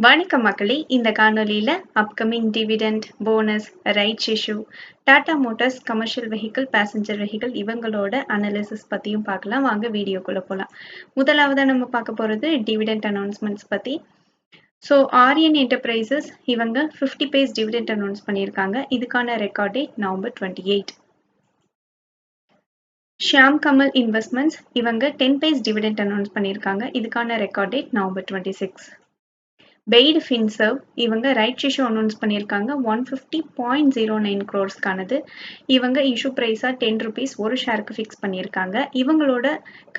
வணக்கம் மக்களே, இந்த காணொலியில upcoming dividend, bonus, rights issue, Tata Motors commercial vehicle, passenger vehicle இவங்களோட அனாலிசிஸ் பத்தியும் பார்க்கலாம். வாங்க வீடியோக்குள்ள போலாம். முதலாவதா நம்ம பார்க்க போறது டிவிடெண்ட் அனௌன்ஸ்மெண்ட்ஸ் பத்தி. ஸோ ஆரியன் என்டர்பிரைசஸ் இவங்க 50 பேஸ் டிவிடெண்ட் அனௌன்ஸ் பண்ணியிருக்காங்க. இதுக்கான record date November 28. Shyam Kamal Investments இவங்க 10 பேஸ் டிவிடெண்ட் அனௌன்ஸ் பண்ணியிருக்காங்க. இதுக்கான record date November 26. Paid Finserv இவங்க ரைட் இஷ்யூ அனௌன்ஸ் பண்ணியிருக்காங்க. 150.09 crores இவங்க இஷ்யூ ப்ரைஸாக 10 rupees ஒரு ஷேருக்கு ஃபிக்ஸ் பண்ணியிருக்காங்க. இவங்களோட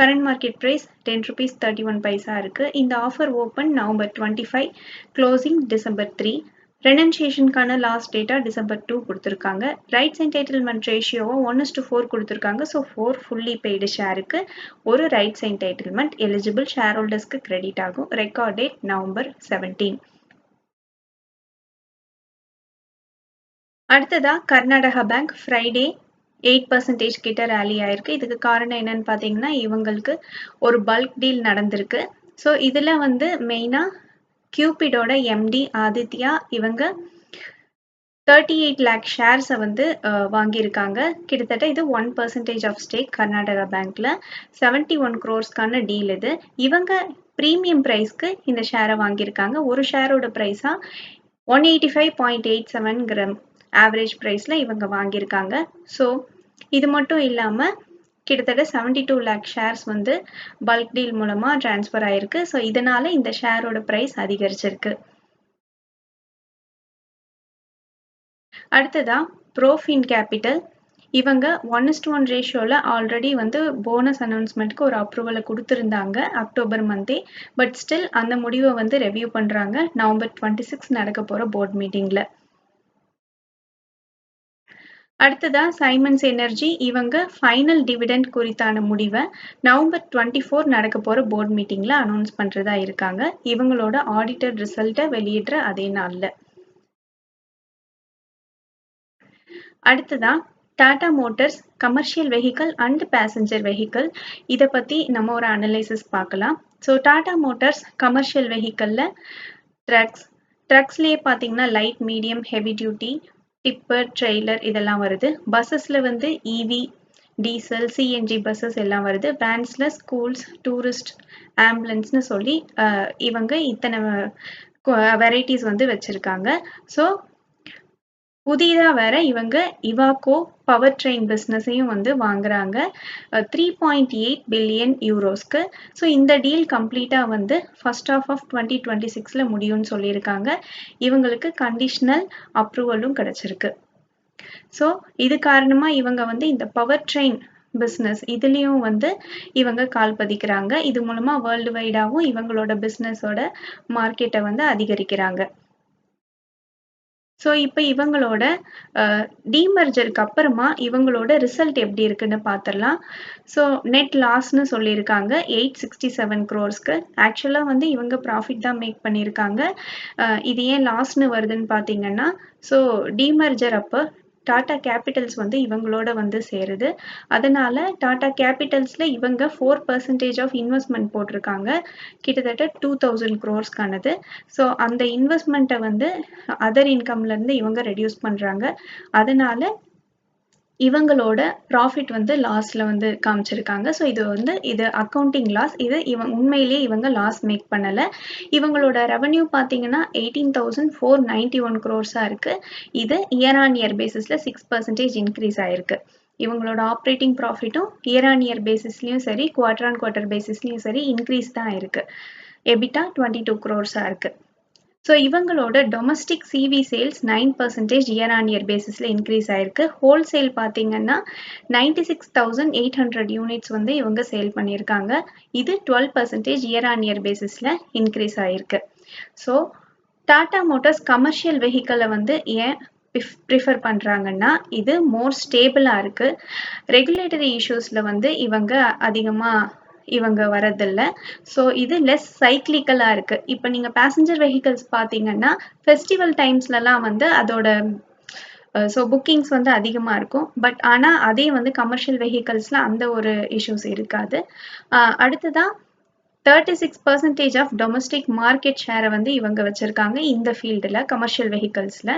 current market price 10 rupees 31 paisa இருக்கு. இந்த offer open November 25, closing December 3. ரெனன்சியேஷனுக்கான லாஸ்ட் டேட்டா December 2 கொடுத்துருக்காங்க. ரைட்ஸ் என்டைட்டில்மெண்ட் ரேஷியோவை 1:4 கொடுத்துருக்காங்க. ஸோ 4 ஃபுல்லி பெய்டு ஷேருக்கு ஒரு ரைட்ஸ் என்டைட்டில்மெண்ட் எலிஜிபிள் ஷேர் ஹோல்டர்ஸ்க்கு கிரெடிட் ஆகும். Record date November 17. அடுத்ததா கர்நாடகா பேங்க் ஃப்ரைடே 8% கிட்ட ரேலி ஆயிருக்கு. இதுக்கு காரணம் என்னன்னு பார்த்தீங்கன்னா, இவங்களுக்கு ஒரு பல்க் டீல் நடந்திருக்கு. ஸோ இதில் மெயினாக கியூபிடோட எம்டி ஆதித்யா இவங்க 38 lakh ஷேர்ஸை வாங்கியிருக்காங்க. கிட்டத்தட்ட இது 1% ஆஃப் ஸ்டேக் கர்நாடகா பேங்க்ல 71 crores டீல் இது. இவங்க ப்ரீமியம் ப்ரைஸ்க்கு இந்த ஷேரை வாங்கியிருக்காங்க. ஒரு ஷேரோட ப்ரைஸா 185.87 ஆவரேஜ் ப்ரைஸில் இவங்க வாங்கியிருக்காங்க. ஸோ இது மட்டும் இல்லாமல் கிட்டத்தட்ட 72 lakh ஷேர்ஸ் பல்க் டீல் மூலமாக டிரான்ஸ்ஃபர் ஆயிருக்கு. ஸோ இதனால இந்த ஷேரோட ப்ரைஸ் அதிகரிச்சிருக்கு. அடுத்ததா ப்ரோஃபின் கேபிட்டல் இவங்க 1:1 ரேஷியோவில் ஆல்ரெடி போனஸ் அனௌன்ஸ்மெண்ட்க்கு ஒரு அப்ரூவலை கொடுத்துருந்தாங்க அக்டோபர் மந்தே. பட் ஸ்டில் அந்த முடிவை ரெவ்யூ பண்ணுறாங்க November 26 நடக்க போகிற போர்ட் மீட்டிங்கில். அடுத்ததா சைமன்ஸ் எனர்ஜி இவங்க ஃபைனல் டிவிடெண்ட் குறித்தான முடிவை November 24 நடக்க போகிற போர்ட் மீட்டிங்கில் அனௌன்ஸ் பண்ணுறதா இருக்காங்க. இவங்களோட ஆடிட்டட் ரிசல்ட்டை வெளியிடுற அதே நாளில். அடுத்ததா Tata Motors commercial vehicle and passenger vehicle இதை பற்றி நம்ம ஒரு அனலைசிஸ் பார்க்கலாம். ஸோ டாடா மோட்டார்ஸ் கமர்ஷியல் வெஹிக்கிளில் ட்ரக்ஸ்லேயே பார்த்தீங்கன்னா light, medium, heavy duty, tipper, trailer இதெல்லாம் வருது. பஸ்ஸஸில் இவி, டீசல், சிஎன்ஜி பஸ்ஸஸ் எல்லாம் வருது. வேன்ஸில் ஸ்கூல்ஸ், டூரிஸ்ட், ஆம்புலன்ஸ்னு சொல்லி இவங்க இத்தனை வெரைட்டிஸ் வச்சுருக்காங்க. ஸோ புதிதாக வேற இவங்க இவாகோ பவர் ட்ரெயின் பிஸ்னஸையும் வாங்குறாங்க 3.8 பில்லியன் யூரோஸ்க்கு. ஸோ இந்த டீல் கம்ப்ளீட்டாக ஃபர்ஸ்ட் ஆஃப் 2026 முடியும்னு சொல்லியிருக்காங்க. இவங்களுக்கு கண்டிஷனல் அப்ரூவலும் கிடைச்சிருக்கு. ஸோ இது காரணமாக இவங்க இந்த பவர் ட்ரெயின் பிஸ்னஸ் இதுலேயும் இவங்க கால் பதிக்கிறாங்க. இது மூலமாக வேர்ல்டு வைடாகவும் இவங்களோட பிஸ்னஸோட மார்க்கெட்டை அதிகரிக்கிறாங்க. ஸோ இப்போ இவங்களோட டீமர்ஜருக்கு அப்புறமா இவங்களோட ரிசல்ட் எப்படி இருக்குன்னு பார்த்துடலாம். ஸோ நெட் லாஸ்ன்னு சொல்லியிருக்காங்க 867 crores. ஆக்சுவலாக இவங்க ப்ராஃபிட் தான் மேக் பண்ணியிருக்காங்க. இது ஏன் லாஸ்ன்னு வருதுன்னு பார்த்தீங்கன்னா, ஸோ டீமர்ஜர் அப்போ டாடா கேபிட்டல்ஸ் இவங்களோட சேருது. அதனால டாடா கேபிட்டல்ஸில் இவங்க 4% ஆஃப் இன்வெஸ்ட்மெண்ட் போட்டிருக்காங்க, கிட்டத்தட்ட 2000 crores. ஸோ அந்த இன்வெஸ்ட்மெண்ட்டை அதர் இன்கம்லேருந்து இவங்க ரெடியூஸ் பண்ணுறாங்க. அதனால இவங்களோட ப்ராஃபிட் லாஸில் காமிச்சிருக்காங்க. ஸோ இது அக்கௌண்டிங் லாஸ். இது உண்மையிலேயே இவங்க லாஸ் மேக் பண்ணலை. இவங்களோட ரெவன்யூ பார்த்தீங்கன்னா 18,491 crores இருக்கு. இது இயர் ஆன் இயர் பேசிஸில் 6% இன்க்ரீஸ் ஆயிருக்கு. இவங்களோட ஆப்ரேட்டிங் ப்ராஃபிட்டும் இயர் ஆன் இயர் பேசிஸ்லையும் சரி, குவார்டர் ஆன் குவார்டர் பேசிஸ்லையும் சரி இன்க்ரீஸ் தான் இருக்கு. எபிட்டா 22 crores இருக்கு. ஸோ இவங்களோட domestic CV sales 9% year on year பேசிஸில் இன்க்ரீஸ் ஆயிருக்கு. ஹோல்சேல் பார்த்தீங்கன்னா 96,800 யூனிட்ஸ் இவங்க சேல் பண்ணியிருக்காங்க. இது 12% இயர் ஆன் இயர் பேசிஸில் இன்க்ரீஸ் ஆயிருக்கு. ஸோ டாடா மோட்டார்ஸ் கமர்ஷியல் வெஹிக்கிளை ஏன் ப்ரிஃபர் பண்ணுறாங்கன்னா, இது மோர் ஸ்டேபிளாக இருக்குது. ரெகுலேட்டரி இஷ்யூஸில் இவங்க அதிகமாக இவங்க வரதில்லை. ஸோ இது லெஸ் சைக்ளிக்கலாக இருக்குது. இப்போ நீங்கள் பேசஞ்சர் வெஹிக்கிள்ஸ் பார்த்தீங்கன்னா ஃபெஸ்டிவல் டைம்ஸ்லலாம் அதோட ஸோ புக்கிங்ஸ் அதிகமாக இருக்கும். பட் ஆனால் அதே கமர்ஷியல் வெஹிக்கிள்ஸில் அந்த ஒரு இஷ்யூஸ் இருக்காது. அடுத்ததான் 36% ஆஃப் டொமஸ்டிக் மார்க்கெட் ஷேரை வந்து இவங்க வச்சிருக்காங்க இந்த ஃபீல்டில் கமர்ஷியல் வெஹிக்கல்ஸில்.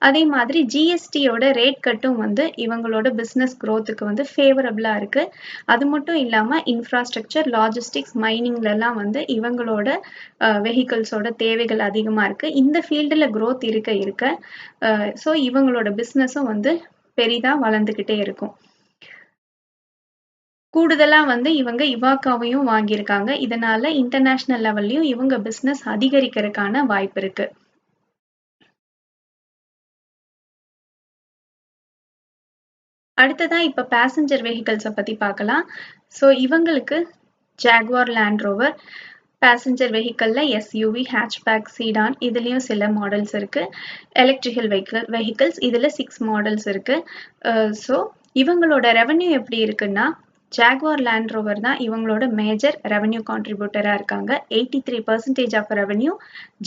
அதே மாதிரி ஜிஎஸ்டியோட ரேட் கட்டும் வந்து இவங்களோட பிஸ்னஸ் க்ரோத்துக்கு வந்து ஃபேவரபிளாக இருக்குது. அது மட்டும் இல்லாமல் இன்ஃப்ராஸ்ட்ரக்சர், லாஜிஸ்டிக்ஸ், மைனிங்லலாம் வந்து இவங்களோட வெஹிக்கல்ஸோட தேவைகள் அதிகமாக இருக்குது. இந்த ஃபீல்டில் க்ரோத் இருக்க ஸோ இவங்களோட பிஸ்னஸும் வந்து பெரிதாக வளர்ந்துக்கிட்டே இருக்கும். கூடுதலா வந்து இவங்க இவாக்காவையும் வாங்கியிருக்காங்க. இதனால இன்டர்நேஷனல் லெவல்லையும் இவங்க பிசினஸ் அதிகரிக்கிறதுக்கான வாய்ப்பு இருக்கு. அடுத்ததா இப்ப பேசஞ்சர் வெஹிக்கல்ஸை பத்தி பார்க்கலாம். ஸோ இவங்களுக்கு ஜாகுவார் லேண்ட் ரோவர் பேசஞ்சர் வெஹிக்கல்ல எஸ்யூவி, ஹேட்ச்பேக், சீடான் இதுலயும் சில மாடல்ஸ் இருக்கு. எலக்ட்ரிக்கல் வெஹிக்கல்ஸ் இதுல 6 மாடல்ஸ் இருக்கு. ஸோ இவங்களோட ரெவன்யூ எப்படி இருக்குன்னா, ஜாகுவார் லேண்ட் ரோவர் தான் இவங்களோட மேஜர் ரெவன்யூ கான்ட்ரிபியூட்டரா இருக்காங்க. 83% ஆஃப் ரெவன்யூ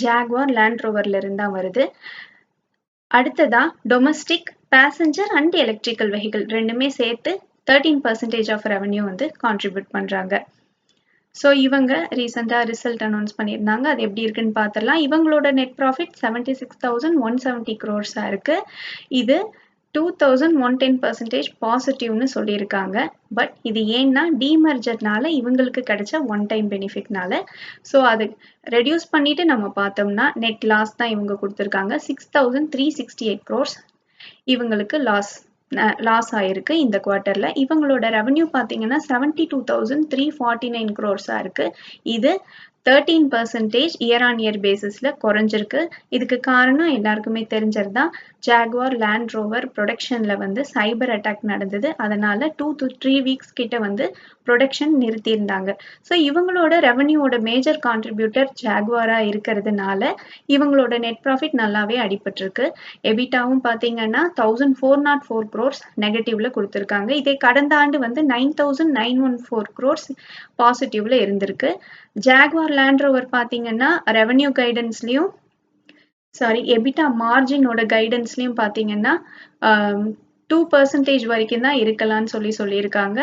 ஜாகுவார் லேண்ட் ரோவர்ல இருந்தா வருது. அடுத்ததா domestic passenger and electrical vehicle ரெண்டுமே சேர்த்து 13% ஆஃப் ரெவன்யூ வந்து கான்ட்ரிபியூட் பண்றாங்க. ஸோ இவங்க ரீசெண்டாக ரிசல்ட் அனௌன்ஸ் பண்ணியிருந்தாங்க. அது எப்படி இருக்குன்னு பார்த்துடலாம். இவங்களோட நெட் ப்ராஃபிட் 76,170 crores இருக்கு. இது 2,110% பாசிட்டிவ்னு சொல்லியிருக்காங்க. பட் இது ஏன்னா டீமர்ஜர்னால இவங்களுக்கு கிடைச்ச ஒன் டைம் பெனிஃபிட்னால. ஸோ அது ரெடியூஸ் பண்ணிட்டு நம்ம பார்த்தோம்னா நெட் லாஸ் தான் இவங்க கொடுத்துருக்காங்க. 6,368 crores இவங்களுக்கு லாஸ் ஆயிருக்கு இந்த குவார்ட்டர்ல. இவங்களோட ரெவன்யூ பார்த்தீங்கன்னா 72,349 crores இருக்கு. இது 13% இயர் ஆன் இயர் பேசிஸ்ல குறைஞ்சிருக்கு. இதுக்கு காரணம் எல்லாருக்குமே தெரிஞ்சதுதான். ஜாகுவார் லேண்ட் ரோவர் ப்ரொடக்ஷன்ல வந்து சைபர் அட்டாக் நடந்தது. அதனால 2 to 3 வீக்ஸ் கிட்ட வந்து ப்ரொடக்ஷன் நிறுத்தியிருந்தாங்க. ஸோ இவங்களோட ரெவன்யூவோட மேஜர் கான்ட்ரிபியூட்டர் ஜாகுவாரா இருக்கிறதுனால இவங்களோட நெட் ப்ராஃபிட் நல்லாவே அடிபட்டிருக்கு. எபிட்டாவும் பார்த்தீங்கன்னா 1,404 crores நெகட்டிவ்ல கொடுத்துருக்காங்க. இதே கடந்த ஆண்டு வந்து 9,914 crores பாசிட்டிவ்ல இருந்திருக்கு. ஜாகுவார் லேண்ட் ரோவர் பார்த்தீங்கன்னா ரெவன்யூ கைடன்ஸ்லையும் எபிட்டா மார்ஜினோட கைடன்ஸ்லையும் பார்த்தீங்கன்னா 2% வரைக்கும் தான் இருக்கலாம்னு சொல்லியிருக்காங்க.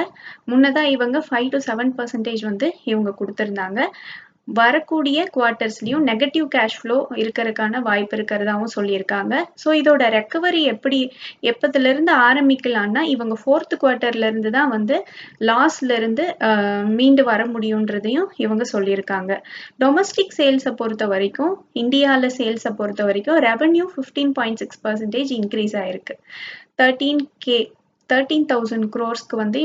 முன்னதா இவங்க 5 to 7% வந்து இவங்க கொடுத்துருந்தாங்க. வரக்கூடிய குவார்ட்டர்ஸ்லயும் நெகட்டிவ் கேஷ் ஃப்ளோ இருக்கிறதுக்கான வாய்ப்பு இருக்கிறதாவும் சொல்லியிருக்காங்க. ஸோ இதோட ரெக்கவரி எப்பத்துல இருந்து ஆரம்பிக்கலாம்னா இவங்க 4th குவார்ட்டர்ல இருந்து தான் வந்து லாஸ்ல இருந்து மீண்டு வர முடியுன்றதையும் இவங்க சொல்லியிருக்காங்க. டொமஸ்டிக் சேல்ஸை பொறுத்த வரைக்கும் இந்தியாவில் சேல்ஸை பொறுத்த வரைக்கும் ரெவன்யூ 15.6% இன்க்ரீஸ் ஆயிருக்கு. 13,000 crores வந்து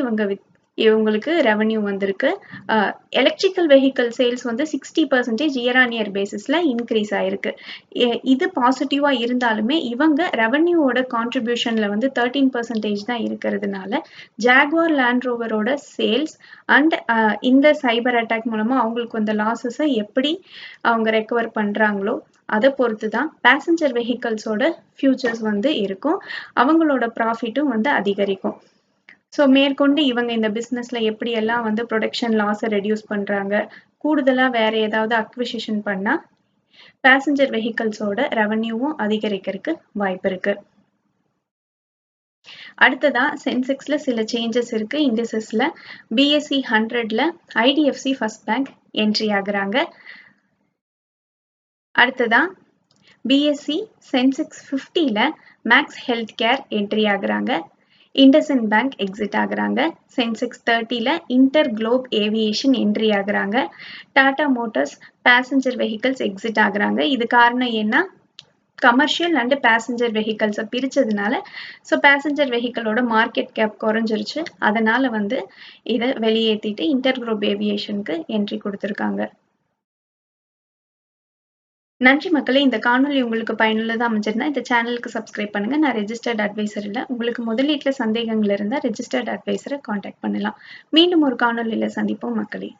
இவங்களுக்கு ரெவன்யூ வந்திருக்கு. எலக்ட்ரிக்கல் வெஹிக்கல் சேல்ஸ் வந்து 60% இயர் ஆன் இயர் பேசிஸ்ல இன்க்ரீஸ் ஆயிருக்கு. இது பாசிட்டிவா இருந்தாலுமே இவங்க ரெவன்யூவோட கான்ட்ரிபியூஷன்ல வந்து 13% தான் இருக்கிறதுனால ஜாகுவார் லேண்ட் ரோவரோட சேல்ஸ் அண்ட் இந்த சைபர் அட்டாக் மூலமா அவங்களுக்கு வந்த லாஸஸை எப்படி அவங்க ரெக்கவர் பண்றாங்களோ அதை பொறுத்து தான் பேசஞ்சர் வெஹிக்கல்ஸோட ஃபியூச்சர்ஸ் வந்து இருக்கும். அவங்களோட ப்ராஃபிட்டும் வந்து அதிகரிக்கும். ஸோ மேற்கொண்டு இவங்க இந்த பிஸ்னஸ்ல எப்படியெல்லாம் வந்து ப்ரொடக்ஷன் லாஸை ரெடியூஸ் பண்றாங்க, கூடுதலா வேற ஏதாவது அக்விசிஷன் பண்ணா பேசஞ்சர் வெஹிக்கல்ஸோட ரெவன்யூவும் அதிகரிக்கிறதுக்கு வாய்ப்பு இருக்கு. அடுத்ததா சென்செக்ஸ்ல சில சேஞ்சஸ் இருக்கு. இண்டெக்ஸஸ்ல BSE 100ல IDFC ஃபர்ஸ்ட் பேங்க் என்ட்ரி ஆகுறாங்க. அடுத்ததா BSE சென்செக்ஸ் 50ல மேக்ஸ் ஹெல்த் கேர் என்ட்ரி ஆகுறாங்க. இண்டஸ்இண்ட் பேங்க் எக்ஸிட் ஆகுறாங்க. சென்செக்ஸ் 30ல இன்டர் குளோப் ஏவியேஷன் என்ட்ரி ஆகுறாங்க. Tata Motors passenger vehicles exit ஆகுறாங்க. இது காரணம் என்ன, கமர்ஷியல் அண்ட் பேசஞ்சர் வெஹிக்கல்ஸை பிரிச்சதுனால. ஸோ பேசஞ்சர் வெஹிக்கலோட மார்க்கெட் கேப் குறைஞ்சிருச்சு. அதனால வந்து இதை வெளியேற்றிட்டு இன்டர் குளோப் ஏவியேஷனுக்கு என்ட்ரி கொடுத்துருக்காங்க. நன்றி மக்களே. இந்த காணொலி உங்களுக்கு பயனுள்ளதா அமைஞ்சிருந்தா இந்த சேனலுக்கு சப்ஸ்கிரைப் பண்ணுங்க. நான் ரெஜிஸ்டர்ட் அட்வைசர் இல்லை. உங்களுக்கு முதலீட்டுல சந்தேகங்கள் இருந்தால் ரெஜிஸ்டர்ட் அட்வைசரை காண்டாக்ட் பண்ணலாம். மீண்டும் ஒரு காணொலியில சந்திப்போம் மக்களே.